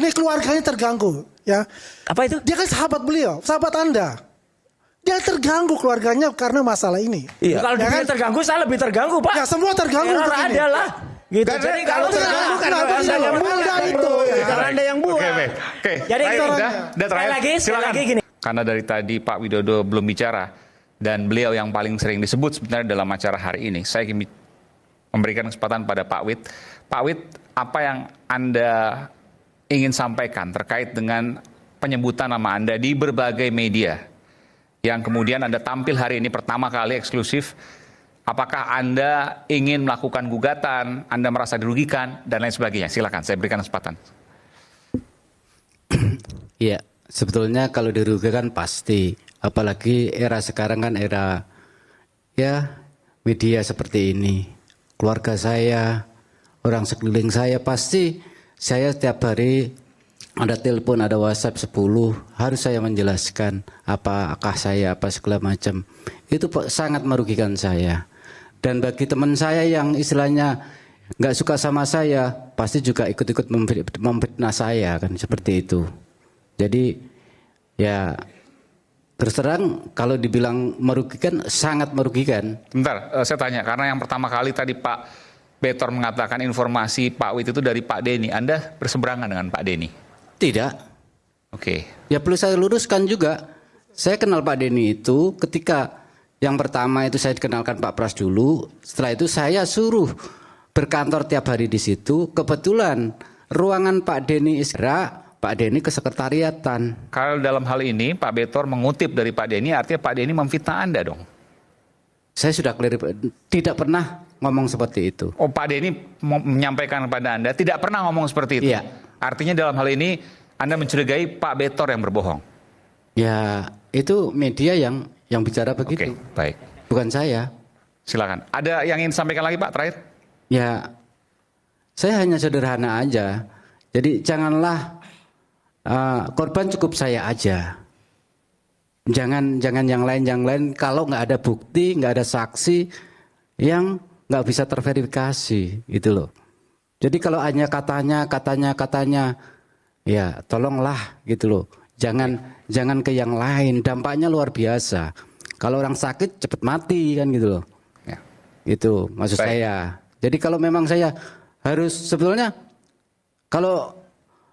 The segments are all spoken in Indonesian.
Ini keluarganya terganggu, ya. Apa itu? Dia kan sahabat beliau, sahabat Anda. Dia terganggu keluarganya karena masalah ini. Iya. Kalau Ya dia kan? terganggu, saya lebih terganggu, Pak. Ya semua terganggu Error untuk ini. ada lah. Gitu. Karena Jadi kalau terganggu karena Anda yang buat itu. Karena Anda yang buat. Oke. Jadi Terakhir, itu udah sekali terakhir. lagi Silakan. gini. Karena dari tadi Pak Widodo belum bicara dan beliau yang paling sering disebut sebenarnya dalam acara hari ini, saya ingin memberikan kesempatan pada Pak Wid. Pak Wid, apa yang Anda ingin sampaikan terkait dengan penyebutan nama Anda di berbagai media yang kemudian Anda tampil hari ini pertama kali eksklusif? Apakah Anda ingin melakukan gugatan, Anda merasa dirugikan, dan lain sebagainya? Silakan, saya berikan kesempatan. Iya, sebetulnya kalau dirugikan pasti. Apalagi era sekarang kan era ya media seperti ini. Keluarga saya, orang sekeliling saya pasti saya setiap hari ada telepon, ada WhatsApp 10, harus saya menjelaskan apakah saya apa segala macam. Itu sangat merugikan saya. Dan bagi teman saya yang istilahnya nggak suka sama saya, pasti juga ikut-ikut memfitnah saya kan seperti itu. Jadi ya terus terang kalau dibilang merugikan, sangat merugikan. Bentar, saya tanya, karena yang pertama kali tadi Pak Betor mengatakan informasi Pak Wid itu dari Pak Denny. Anda berseberangan dengan Pak Denny? Tidak. Oke. Ya perlu saya luruskan juga. Saya kenal Pak Denny itu ketika yang pertama itu saya dikenalkan Pak Pras dulu. Setelah itu saya suruh berkantor tiap hari di situ. Kebetulan ruangan Pak Denny istirahat, Pak Denny ke sekretariatan. Kalau dalam hal ini Pak Betor mengutip dari Pak Denny, artinya Pak Denny memfitnah Anda dong? Saya sudah clear, tidak pernah ngomong seperti itu. Oh, Pak Denny menyampaikan kepada Anda tidak pernah ngomong seperti itu? Iya. Artinya dalam hal ini Anda mencurigai Pak Betor yang berbohong? Ya itu media yang bicara begitu. Oke, baik. Bukan saya. Silakan. Ada yang ingin disampaikan lagi Pak terakhir? Ya saya hanya sederhana aja. Jadi janganlah korban, cukup saya aja. Jangan yang lain kalau nggak ada bukti, nggak ada saksi yang nggak bisa terverifikasi, gitu loh. Jadi kalau hanya katanya, ya tolonglah gitu loh. Jangan ke yang lain, dampaknya luar biasa. Kalau orang sakit cepat mati kan gitu loh. Ya. Itu maksud saya. Jadi kalau memang saya harus sebetulnya kalau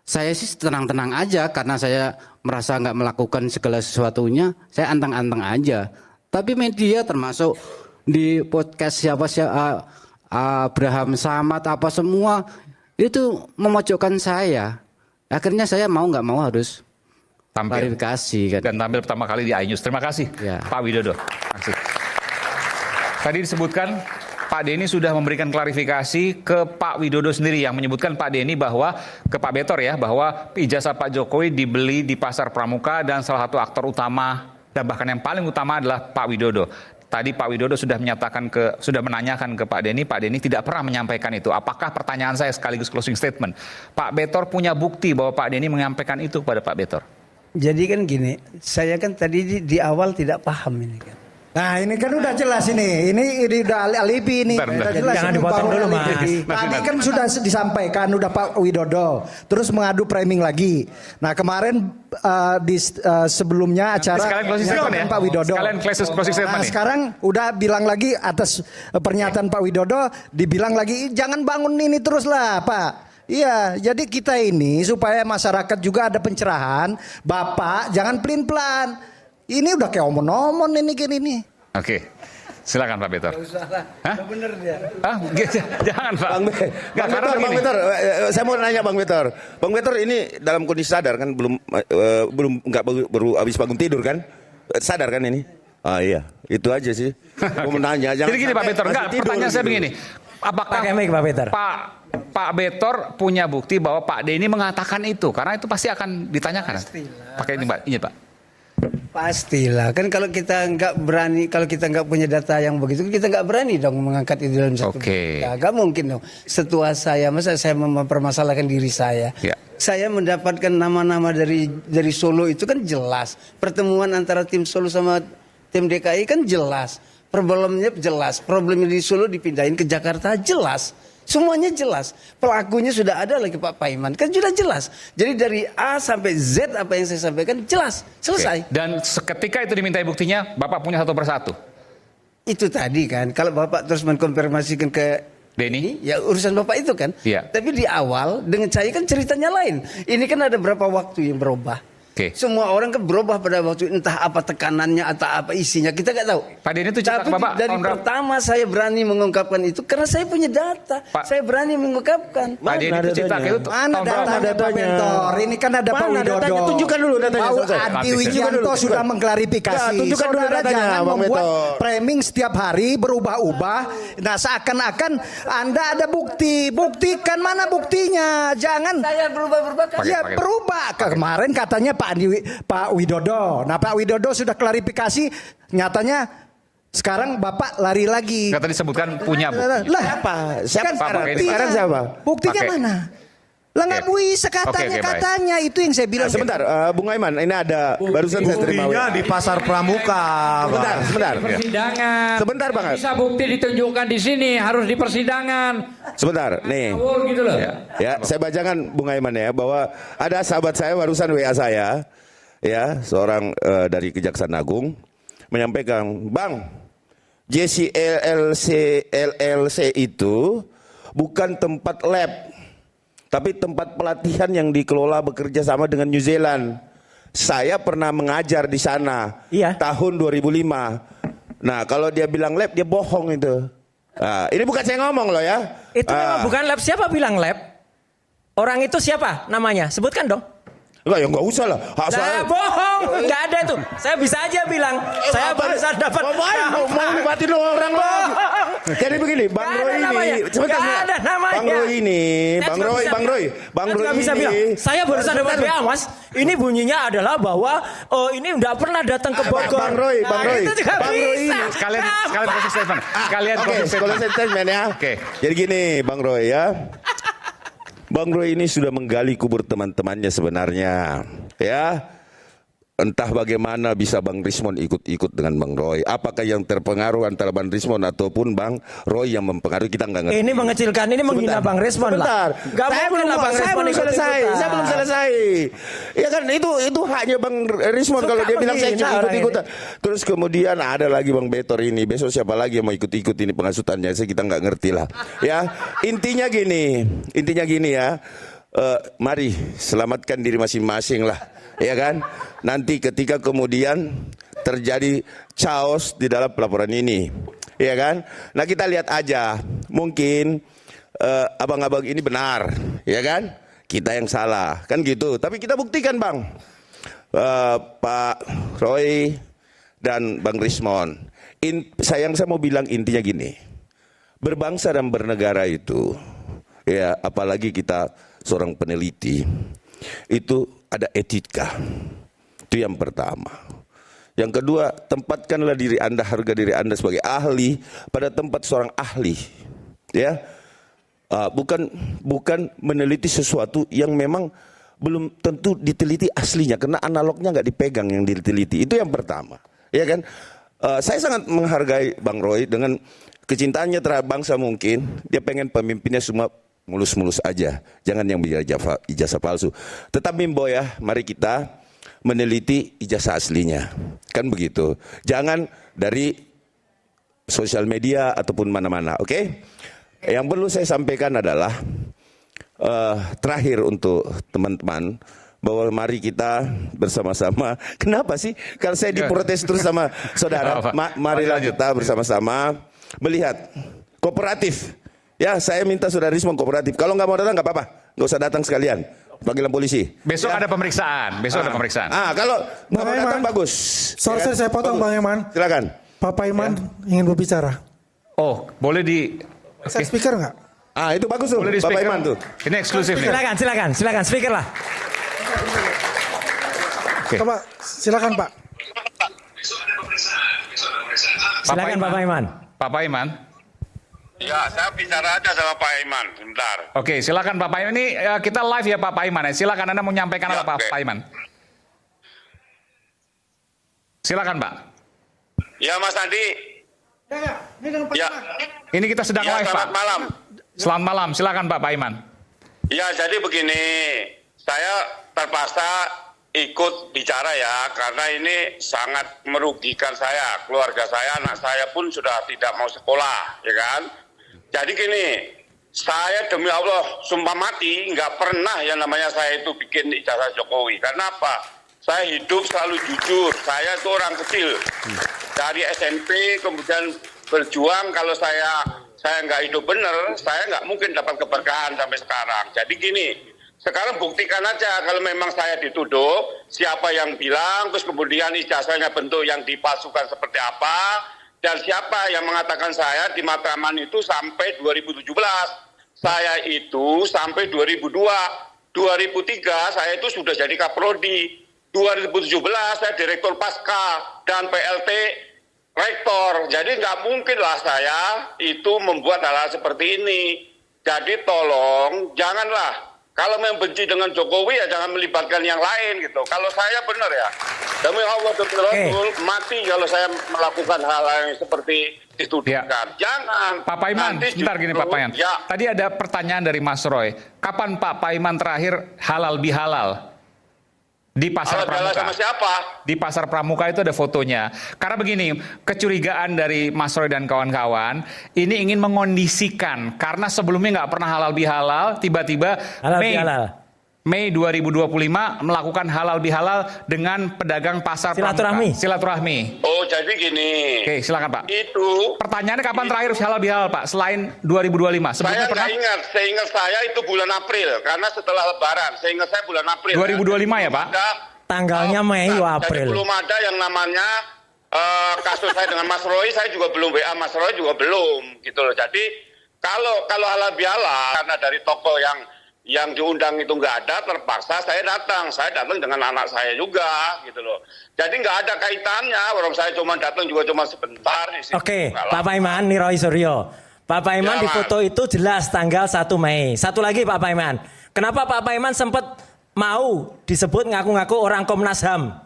saya sih tenang-tenang aja karena saya merasa nggak melakukan segala sesuatunya, saya anteng-anteng aja. Tapi media termasuk di podcast siapa Abraham Samad apa semua itu memojokkan saya. Akhirnya saya mau nggak mau harus Tampil. klarifikasi kan. Dan tampil pertama kali di iNews. Terima kasih Ya. Pak Widodo. Terima kasih. Tadi disebutkan Pak Denny sudah memberikan klarifikasi ke Pak Widodo sendiri yang menyebutkan Pak Denny bahwa ke Pak Betor ya bahwa ijazah Pak Jokowi dibeli di Pasar Pramuka dan salah satu aktor utama dan bahkan yang paling utama adalah Pak Widodo. Tadi Pak Widodo sudah menanyakan ke Pak Denny tidak pernah menyampaikan itu. Apakah pertanyaan saya sekaligus closing statement? Pak Betor punya bukti bahwa Pak Denny menyampaikan itu kepada Pak Betor? Jadi kan gini, saya kan tadi di awal tidak paham ini kan. Nah ini kan udah jelas ini udah alibi ini. Bentar. Udah jelas Jangan ini, dipotong Pak dulu, alibi. Mas. Tadi kan sudah disampaikan udah Pak Widodo, terus mengadu framing lagi. Nah kemarin sebelumnya acara Sekalian closing statement ya? Pak Widodo. Sekalian closing statement Nah nih. sekarang udah bilang lagi atas pernyataan Pak Widodo, dibilang lagi jangan bangun ini terus lah Pak. Iya, jadi kita ini supaya masyarakat juga ada pencerahan, Bapak jangan pelin-pelan. Ini udah kayak omon-omon ini gini nih. Oke. Silakan Pak Betor. Hah? Bener dia. Jangan Pak. Bang Betor, saya mau nanya Bang Betor. Bang Betor ini dalam kondisi sadar kan baru habis bangun tidur kan? Sadar kan ini? Ah iya, itu aja sih. Mau menanya. Jadi gini Pak Betor, pertanyaan saya begini. Apakah Pakai mic, Pak Betor. Pak Betor punya bukti bahwa Pak Denny mengatakan itu? Karena itu pasti akan ditanyakan. Pakai ini Pak, ini Pak. Pastilah kan kalau kita nggak berani, kalau kita nggak punya data yang begitu, kita nggak berani dong mengangkat itu dalam satu. Oke. Nggak mungkin dong. Setua saya, masa saya mempermasalahkan diri saya. Ya. Saya mendapatkan nama-nama dari Solo itu kan jelas. Pertemuan antara tim Solo sama tim DKI kan jelas. Problemnya jelas. Problemnya di Solo dipindahin ke Jakarta jelas. Semuanya jelas. Pelakunya sudah ada lagi Pak Paiman. Kan sudah jelas. Jadi dari A sampai Z apa yang saya sampaikan jelas. Selesai. Oke. Dan seketika itu dimintai buktinya, Bapak punya satu persatu. Itu tadi kan. Kalau Bapak terus mengkonfirmasikan ke Denny? ya urusan Bapak itu kan. Iya. Tapi di awal dengan saya kan ceritanya lain. Ini kan ada berapa waktu yang berubah. Oke. Semua orang kan berubah pada waktu entah apa tekanannya atau apa isinya kita nggak tahu. Pak Denny itu cerita Tapi ke Bapak dari tahun berapa? pertama saya berani mengungkapkan itu karena saya punya data. Pak- Saya berani mengungkapkan. Pak Denny itu cerita ke itu Mana tahun berapa? datanya Pak Mentor? Ini kan ada Pak Mana Widodo. datanya? Tunjukkan dulu datanya, Pak selesai. Adi Habis. Wijanto sudah mengklarifikasi. Ya, tunjukkan dulu Saudara datanya, jangan Bang membuat Mentor. framing setiap hari berubah-ubah. Nah seakan-akan Anda ada bukti. Buktikan mana buktinya. Jangan. Saya berubah-ubah kan. Pakai, Ya pakai. berubah. Kemarin katanya Pak Widodo. Nah Pak Widodo sudah klarifikasi. Nyatanya sekarang Bapak lari lagi. Kata disebutkan punya bukti. Lah Siapa? Siapa kan sekarang? buktinya. Sekarang siapa? Buktinya Pakai. mana? Lah nggak Oke. bisa katanya Oke, baik. katanya itu yang saya bilang. Sebentar, Bung Aiman, ini ada barusan saya terima. Buktinya di pasar pramuka. Sebentar, Bang. sebentar. Persidangan. Sebentar, Bang. Bisa bukti ditunjukkan di sini, harus di persidangan. Sebentar, nih. Ngawur gitu loh. Ya, saya bacakan Bung Aiman ya bahwa ada sahabat saya barusan WA saya, ya, seorang dari Kejaksaan Agung menyampaikan, Bang, JC LLC itu bukan tempat lab, tapi tempat pelatihan yang dikelola bekerja sama dengan New Zealand. Saya pernah mengajar di sana Iya. tahun 2005. Nah, kalau dia bilang lab, dia bohong itu. Nah, ini bukan saya ngomong loh ya. Itu memang bukan lab. Siapa bilang lab? Orang itu siapa namanya? Sebutkan dong. Enggak, ya enggak usah lah. Hak Nah, saya. bohong, nggak ada itu. Saya bisa aja bilang, saya barusan dapat. Mau libatin orang lagi. Jadi begini, Bang Nggak ada Roy namanya. ini, sebentar, Nggak ada namanya. Bang Roy ini, Saya Bang juga Roy, bisa Bang Roy, bilang. Bang Saya Roy juga bisa ini. bilang, saya barusan dapat WA, Mas. Ini bunyinya adalah bahwa ini nggak pernah datang ke Bogor. Bang Roy, Bang Nah, Roy, itu juga Bang Roy bisa. ini. Sekalian closing statement. Sekalian Oke, closing kalau statement. statement ya. Oke. Jadi gini, Bang Roy ya. Bang Roy ini sudah menggali kubur teman-temannya sebenarnya, ya. Entah bagaimana bisa Bang Rismon ikut-ikut dengan Bang Roy. Apakah yang terpengaruh antara Bang Rismon ataupun Bang Roy yang mempengaruhi, kita nggak ngerti. Ini mengecilkan, ini menghina Bang Resmon Sebentar. lah. Nggak Saya mungkin belum, lah Bang saya Resmon belum selesai. ikut-ikutan. Saya belum selesai. Ya kan itu haknya Bang Rismon Suka kalau dia bilang saya menghina orang ikut-ikutan. Terus kemudian ada lagi Bang Betor ini. Besok siapa lagi yang mau ikut-ikut ini pengasutannya? Kita nggak ngerti lah. Ya, intinya gini ya. Mari selamatkan diri masing-masing lah. Ya kan? Nanti ketika kemudian terjadi chaos di dalam pelaporan ini, ya kan? Nah kita lihat aja, mungkin abang-abang ini benar, ya kan? Kita yang salah, kan gitu. Tapi kita buktikan Bang, Pak Roy dan Bang Rismon. Saya mau bilang intinya gini, berbangsa dan bernegara itu, ya apalagi kita seorang peneliti, itu ada etika. Itu yang pertama. Yang kedua, tempatkanlah diri Anda, harga diri Anda sebagai ahli pada tempat seorang ahli. Ya. Bukan meneliti sesuatu yang memang belum tentu diteliti aslinya karena analognya nggak dipegang yang diteliti. Itu yang pertama. Ya kan? Saya sangat menghargai Bang Roy dengan kecintaannya terhadap bangsa mungkin. Dia pengen pemimpinnya semua mulus-mulus aja, jangan yang ijazah palsu. Tetapi Mbo ya, mari kita meneliti ijazah aslinya, kan begitu. Jangan dari sosial media ataupun mana-mana, oke? Yang perlu saya sampaikan adalah terakhir untuk teman-teman bahwa mari kita bersama-sama. Kenapa sih? Kalau saya diprotes terus sama saudara, marilah kita bersama-sama melihat kooperatif. Ya, saya minta saudara Rismon kooperatif. Kalau nggak mau datang nggak apa-apa, nggak usah datang sekalian. Panggilan polisi. Besok ada pemeriksaan. Ada pemeriksaan. Kalau nggak mau datang Aiman. bagus. Sorry, Ya kan? saya potong Bagus. Bang Aiman. Silakan. Pak Paiman ingin berbicara. Oh, boleh di. Saya speaker nggak? Itu bagus tuh, Boleh di Bapak speaker. Iman tuh. Ini eksklusif nih. Silakan, speaker lah. Oke. Coba, silakan Pak. Silakan Pak Paiman. Pak Paiman. Ya, saya bicara aja sama Pak Iman, sebentar. Oke, silakan Pak Paiman. Ini kita live ya Pak Paiman. Silakan Anda mau menyampaikan Ya, apa Pak oke. Paiman? Silakan Pak. Ya, Mas Andi. Ini dengan Pak Ya, Iman. Ini kita sedang ya live Pak. selamat malam. Selamat malam, silakan Pak Paiman. Ya, jadi begini, saya terpaksa ikut bicara ya, karena ini sangat merugikan saya, keluarga saya, anak saya pun sudah tidak mau sekolah, ya kan? Jadi gini, saya demi Allah sumpah mati nggak pernah yang namanya saya itu bikin ijazah Jokowi. Karena apa? Saya hidup selalu jujur. Saya itu orang kecil dari SMP, kemudian berjuang. Kalau saya nggak hidup benar, saya nggak mungkin dapat keberkahan sampai sekarang. Jadi gini, sekarang buktikan aja kalau memang saya dituduh, siapa yang bilang, terus kemudian ijazahnya bentuk yang dipalsukan seperti apa, dan siapa yang mengatakan saya di Matraman itu sampai 2017. Saya itu sampai 2002. 2003 saya itu sudah jadi Kaprodi. 2017 saya Direktur Pasca dan PLT Rektor. Jadi nggak mungkin lah saya itu membuat hal-hal seperti ini. Jadi tolong janganlah. Kalau membenci dengan Jokowi ya jangan melibatkan yang lain gitu. Kalau saya benar ya, demi Allah demi Rasul, mati kalau saya melakukan hal-hal yang seperti dituduhkan. Jangan. Pak Paiman, sebentar gini Pak Paiman. Ya. Tadi ada pertanyaan dari Mas Roy. Kapan Pak Paiman terakhir halal bihalal? Di Pasar Pramuka. Sama siapa? Di Pasar Pramuka itu ada fotonya. Karena begini, kecurigaan dari Mas Roy dan kawan-kawan, ini ingin mengondisikan. Karena sebelumnya nggak pernah halal bihalal, tiba-tiba Mei 2025 melakukan halal bihalal dengan pedagang Pasar Pramuka. Silaturahmi. Oh, jadi gini. Oke, silakan Pak. Itu Pertanyaannya kapan terakhir halal bihalal Pak? Selain 2025. Sebelumnya saya pernah? nggak ingat. Seingat saya itu bulan April. Karena setelah Lebaran. Seingat saya bulan April. 2025 ya Pak? Tanggalnya Mei, April. Jadi belum ada yang namanya kasus saya dengan Mas Roy. Saya juga belum WA Mas Roy juga belum. Gitu loh. Jadi kalau halal bihalal karena dari toko yang diundang itu nggak ada, terpaksa saya datang dengan anak saya juga gitu loh. Jadi nggak ada kaitannya, orang saya cuma datang juga cuma sebentar di situ. Oke, Pak Paiman, nih Roy Suryo. Pak Paiman Ya, di foto itu jelas tanggal 1 Mei. Satu lagi Pak Paiman, kenapa Pak Paiman sempat mau disebut ngaku-ngaku orang Komnas HAM?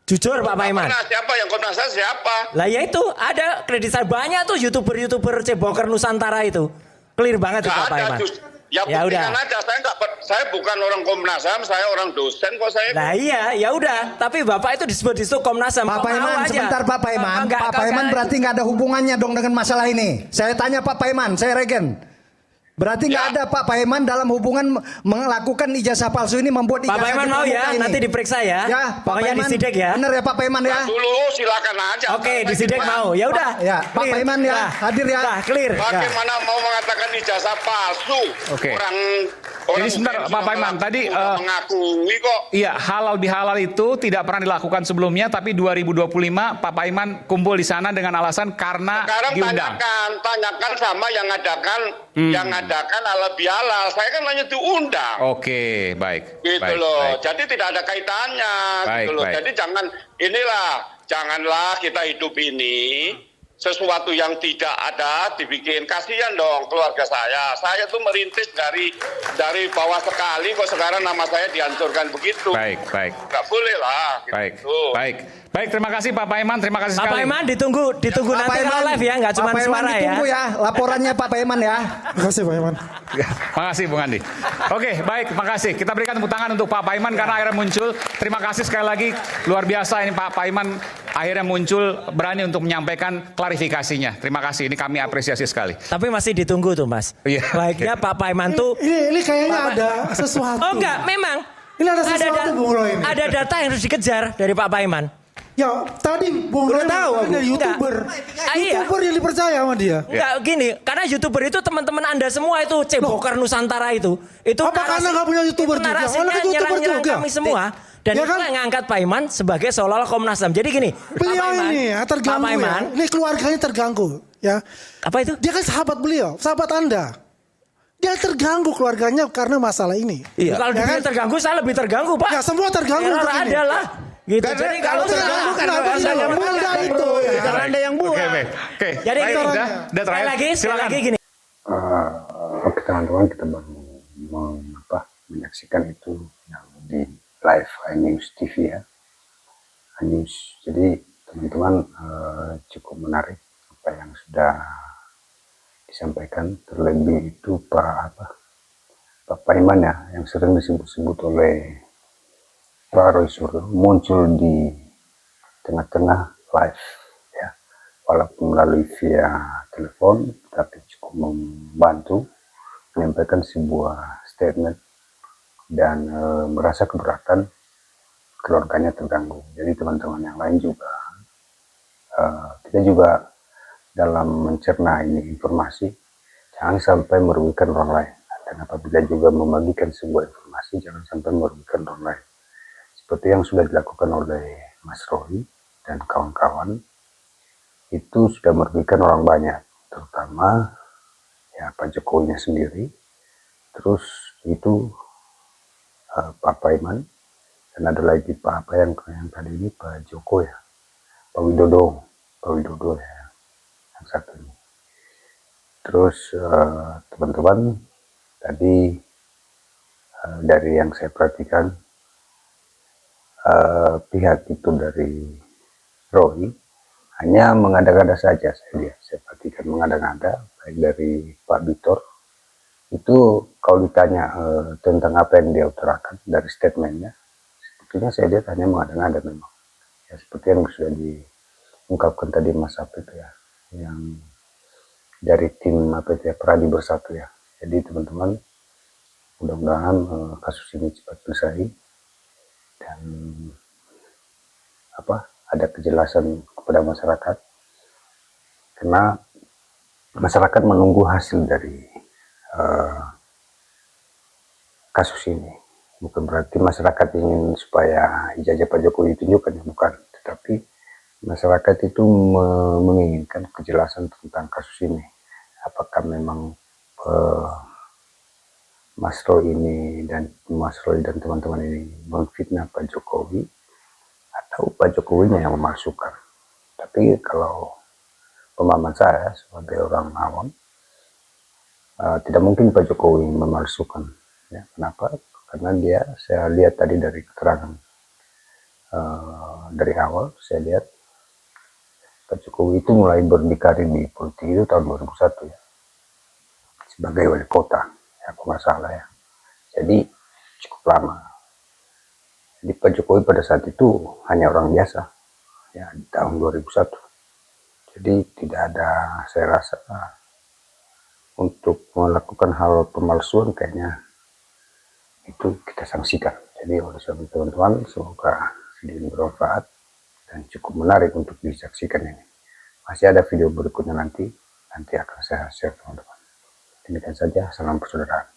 Jujur Pak Paiman. Siapa yang Komnas HAM siapa? Lah ya itu ada kredit saya banyak tuh YouTuber Ceboker Nusantara itu. Clear banget tuh Pak Paiman. Ya buktikan aja, saya bukan orang Komnas HAM, saya orang dosen kok saya. Nah iya, ya udah. Tapi Bapak itu disebut Komnas HAM. Pak Paiman, sebentar Pak Paiman. Pak Paiman berarti nggak ada hubungannya dong dengan masalah ini. Saya tanya Pak Paiman, saya Regen. Berarti nggak ada Pak Paiman dalam hubungan melakukan ijazah palsu ini, membuat ijazah. Pak Paiman mau ya, ini. nanti diperiksa ya. Ya, pokoknya disidik ya. Bener ya Pak Paiman ya. Dulu silakan aja. Oke, disidik mau. Ya udah. Ya, Pak Paiman ya, hadir ya. Clear. Bagaimana mau mengatakan ijazah palsu? Oke. Orang Jadi sebentar Pak Paiman, tadi mengakui kok. Iya, halal bihalal itu tidak pernah dilakukan sebelumnya, tapi 2025 Pak Paiman kumpul di sana dengan alasan karena Sekarang diundang. tanyakan sama yang ngadakan halal bihalal. Saya kan hanya diundang. Oke, baik. Gitu baik, loh. baik. Jadi tidak ada kaitannya. Baik, gitu loh. baik. Jadi janganlah kita hidup ini sesuatu yang tidak ada dibikin. Kasihan dong keluarga saya. Saya tuh merintis dari bawah sekali kok sekarang nama saya dihancurkan begitu. Baik. Nggak boleh lah. Gitu. Baik, terima kasih Pak Paiman, terima kasih Pak sekali. Paiman ditunggu Pak nanti Paiman, kalau live ya, nggak cuma Pak Paiman suara ya. ditunggu ya. Laporannya Pak Paiman ya. Terima kasih Pak Iman. Makasih Bung Andi. Oke, baik, makasih. Kita berikan tepuk tangan untuk Pak Paiman karena akhirnya muncul. Terima kasih sekali lagi, luar biasa ini Pak Paiman akhirnya muncul berani untuk menyampaikan klarifikasinya. Terima kasih, ini kami apresiasi sekali. Tapi masih ditunggu tuh Mas. Iya. Baiknya Pak Paiman tuh. Ini kayaknya ada sesuatu. Oh enggak, memang. Ini ada sesuatu Bung Roy ini. Ada data yang harus dikejar dari Pak Paiman. Ya tadi Bung Roy tahu dari YouTuber. Iya. YouTuber yang dipercaya sama dia. Enggak gini, karena YouTuber itu teman-teman Anda semua itu Ceboker Nusantara itu. Itu apa karena nggak punya YouTuber juga? narasinya Mana YouTuber nyerang-nyerang juga? kami semua. Dan Ya itu kan? yang ngangkat Pak Iman sebagai seolah-olah Komnas HAM. Jadi gini, Beliau Pak Paiman, ini ya, terganggu Pak Paiman, ya. Ini keluarganya terganggu ya. Apa itu? Dia kan sahabat beliau, sahabat Anda. Dia terganggu keluarganya karena masalah ini. Kalau Ya dia kan? terganggu, saya lebih terganggu Pak. Ya semua terganggu Error untuk ini. ada lah. Gitu. Jadi kalau terganggu kan Anda yang buat itu. Karena Anda yang buat. Oke. Jadi Baik, gini, udah sekali terakhir. lagi gini. Oke teman-teman, kita baru menyaksikan itu yang di live iNews TV ya, iNews. Jadi teman-teman cukup menarik apa yang sudah disampaikan, terlebih itu Pak Paiman ya, yang sering disebut-sebut oleh Pak Roy Suryo, muncul di tengah-tengah live ya, walaupun melalui via telepon, tapi cukup membantu menyampaikan sebuah statement dan merasa keberatan keluarganya terganggu. Jadi teman-teman yang lain juga, kita juga dalam mencerna ini informasi, jangan sampai merugikan orang lain. Dan apabila juga membagikan sebuah informasi, jangan sampai merugikan orang lain. Seperti yang sudah dilakukan oleh Mas Roy dan kawan-kawan, itu sudah merugikan orang banyak, terutama ya Pak Jokowinya sendiri, terus itu Pak Paiman, dan ada lagi Pak yang tadi ini Pak Joko ya, Pak Widodo ya, yang satu ini. Terus teman-teman tadi dari yang saya perhatikan, pihak itu dari Roy hanya mengada-ngada saja, saya perhatikan mengada-ngada, baik dari Pak Bitor itu kalau ditanya tentang apa yang dia utarakan dari statementnya, sebetulnya saya lihat hanya mengada-ngada memang ya, seperti yang sudah diungkapkan tadi Mas Apip ya, yang dari tim Pradi Bersatu ya. Jadi teman-teman, mudah-mudahan kasus ini cepat selesai dan ada kejelasan kepada masyarakat, karena masyarakat menunggu hasil dari kasus ini. Bukan berarti masyarakat ingin supaya ijazah Pak Jokowi ditunjukkan, ya bukan, tetapi masyarakat itu menginginkan kejelasan tentang kasus ini. Apakah memang Mas Roy dan teman-teman ini memfitnah Pak Jokowi, atau Pak Jokowinya yang memasukkan. Tapi kalau pemahaman saya sebagai orang awam, tidak mungkin Pak Jokowi memalsukan. Ya, kenapa? Karena saya lihat tadi dari keterangan dari awal, saya lihat Pak Jokowi itu mulai berdikari di politik itu tahun 2001 ya, sebagai wali kota, ya, kalau nggak salah ya. Jadi cukup lama. Jadi Pak Jokowi pada saat itu hanya orang biasa, ya, di tahun 2001. Jadi tidak ada, saya rasa, untuk melakukan hal pemalsuan kayaknya itu kita sanksikan. Jadi oleh sebab itu teman-teman, semoga video ini bermanfaat dan cukup menarik untuk disaksikan ini. Masih ada video berikutnya nanti akan saya share teman-teman. Demikian saja, salam persaudaraan.